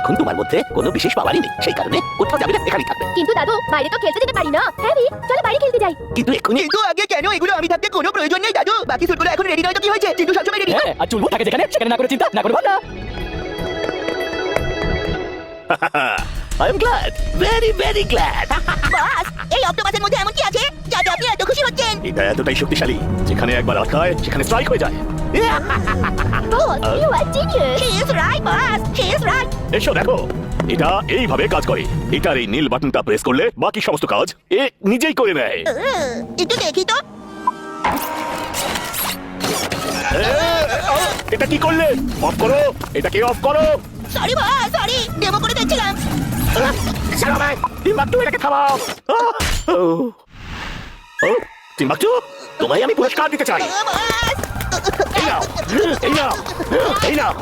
এখন তোমার মধ্যে কোনো বিশেষ পাওয়ারই নেই, সেই কারণে কোথাও যাবে না, এখানেই থাকবে। কিন্তু দাদু বাইরে তো খেলতে যেতে পারি না। হ্যাঁ বি, চলো বাইরে খেলতে যাই। কিন্তু এক্ষুনি কিন্তু আগে কেন এগুলো আমি থাকতে কোনো প্রয়োজন নেই দাদু। বাকি চুলগুলো এখন রেডি নয় তো কি হয়েছে? চিন্টু সবসময় রেডি। হ্যাঁ, আর চুলবো থাকে যেখানে সেখানে না করে চিন্তা না করে ভাবনা। I am glad, very very glad. বাস, এই অক্টোপাসের মধ্যে এমন কি আছে যাতে আপনি এত খুশি হচ্ছেন? এটা এতটাই শক্তিশালী, যেখানে একবার আটকায় সেখানে স্ট্রাইক হয়ে যায়। Boss, you are genius. She is right, boss. She is right. এসো দেখো, এটা এইভাবে কাজ করে। এটার এই নীল বাটনটা প্রেস করলে বাকি সমস্ত কাজ এ নিজেই করে নেয়। একটু দেখি তো। এটা কি করলে? অফ করো, এটাকে অফ করো। Sorry boss, sorry. ডেমো করে দেখছিলাম। ছাড়ো ভাই, টিম্বাকটু এটাকে থামাও। টিম্বাকটু, তোমায় আমি পুরস্কার দিতে চাই। বস। এই নাও, এই নাও, এই নাও।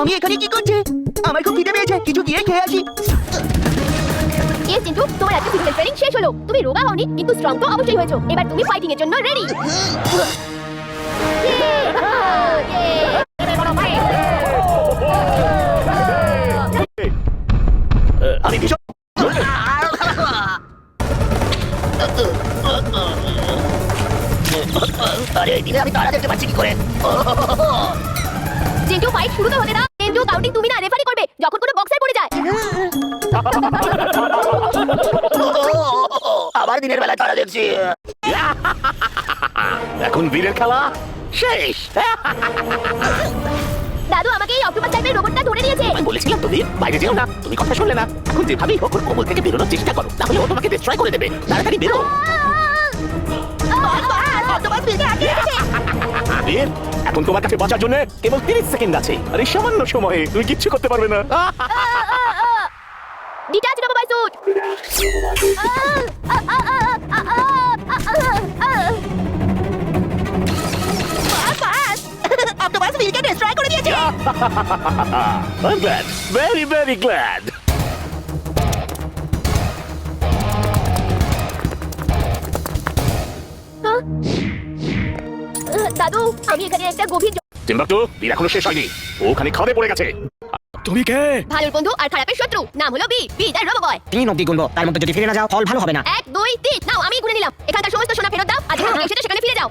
আমি এখানে কি করছি? আমার খুব খিদে পেয়েছে, কিছু গিয়ে খেয়ে আসি। ইয়েস চিন্টু, তোমার আজকে ফিজিক্যাল ট্রেনিং শেষ হলো। তুমি রোগা হওনি কিন্তু স্ট্রং তো অবশ্যই হয়েছো। এবার তুমি ফাইটিং এর জন্য রেডি। আমি ভীষণ আরে দিনে আমি তারা দেখতে পাচ্ছি কি করে? চিন্টু ফাইট শুরু তো হতে দাও। চিন্টু কাউন্টিং তুমি না, রেফারি করবে যখন কোনো বক্সার পড়ে যায়। আবার দিনের বেলা তারা দেখছি। এখন বীরের খেলা শেষ। দাদু আমাকে এই অক্টোপাস টাইপের রোবটটা ধরে নিয়েছে। আমি বলেছিলাম তো বীর, বাইরে যেও না, তুমি কথা শুনলে না। এখন যেভাবেই হোক ওর কোমল থেকে বেরোনোর চেষ্টা করো, তাহলে ও তোমাকে ডিস্ট্রয় করে দেবে। তাড়াতাড়ি বেরো। অক্টোপাস ফিরে আগে এসেছে। বীর, এখন তোমার কাছে বাঁচার জন্য কেবল 30 সেকেন্ড আছে। আর এই সামান্য সময়ে তুমি কিচ্ছু করতে পারবে না। Detach robo suit. বাস, অক্টোপাস ফিরকে ডিস্ট্রয় করে দিয়েছে। I'm glad, very very glad. দাদু আমি এখানে একটা গভীর টিম্বাকটু, বীর এখনো শেষ হয়নি। ও ওখানে খাদে পড়ে গেছে। তুমি কে? ভালোর বন্ধু আর খারাপের শত্রু। নাম হলো বি, বি দ্য রোবো বয়। 3 অবধি গুনবো, তার মধ্যে যদি ফিরে না যাও ফল ভালো হবে না। 1 2 3 নাও, আমি গুনে নিলাম। এখানকার সমস্ত সোনা ফেরত দাও। আজ যেখানে এসেছো সেখানে ফিরে যাও।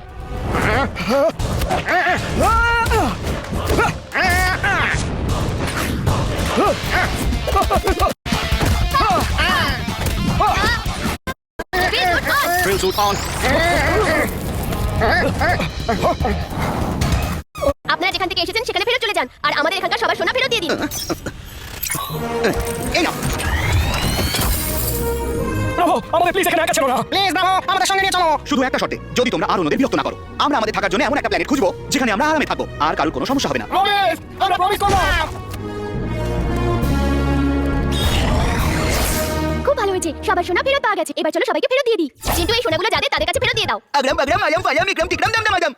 Drill suit on. আপনারা যেখান থেকে এসেছেন সেখানে ফেরত চলে যান আর আমাদের এখানকার সবার সোনা ফেরত দিয়ে দিন। এই নাও। ব্রাভো, আমাদের প্লিজ এখানে একা ছেড়ো না। প্লিজ ব্রাভো, আমাদের সঙ্গে নিয়ে চলো। শুধু একটা শর্তে, যদি তোমরা আর অন্যদের বিরক্ত না করো। আমরা আমাদের থাকার জন্য এমন একটা প্ল্যানেট খুঁজবো যেখানে আমরা আরামে থাকবো আর কারোর কোনো সমস্যা হবে না। প্রমিস, আমরা প্রমিস করব। খুব ভালো হয়েছে, সবার সোনা ফেরত পাওয়া গেছে। এবার চলো সবাইকে ফেরত দিয়ে দিই। কিন্তু এই সোনাগুলো যাদের তাদের কাছে ফেরত দিয়ে দাও। আগরাম আগরাম আলম ফালাম ইকরাম টিকরাম দাম দাম আদম।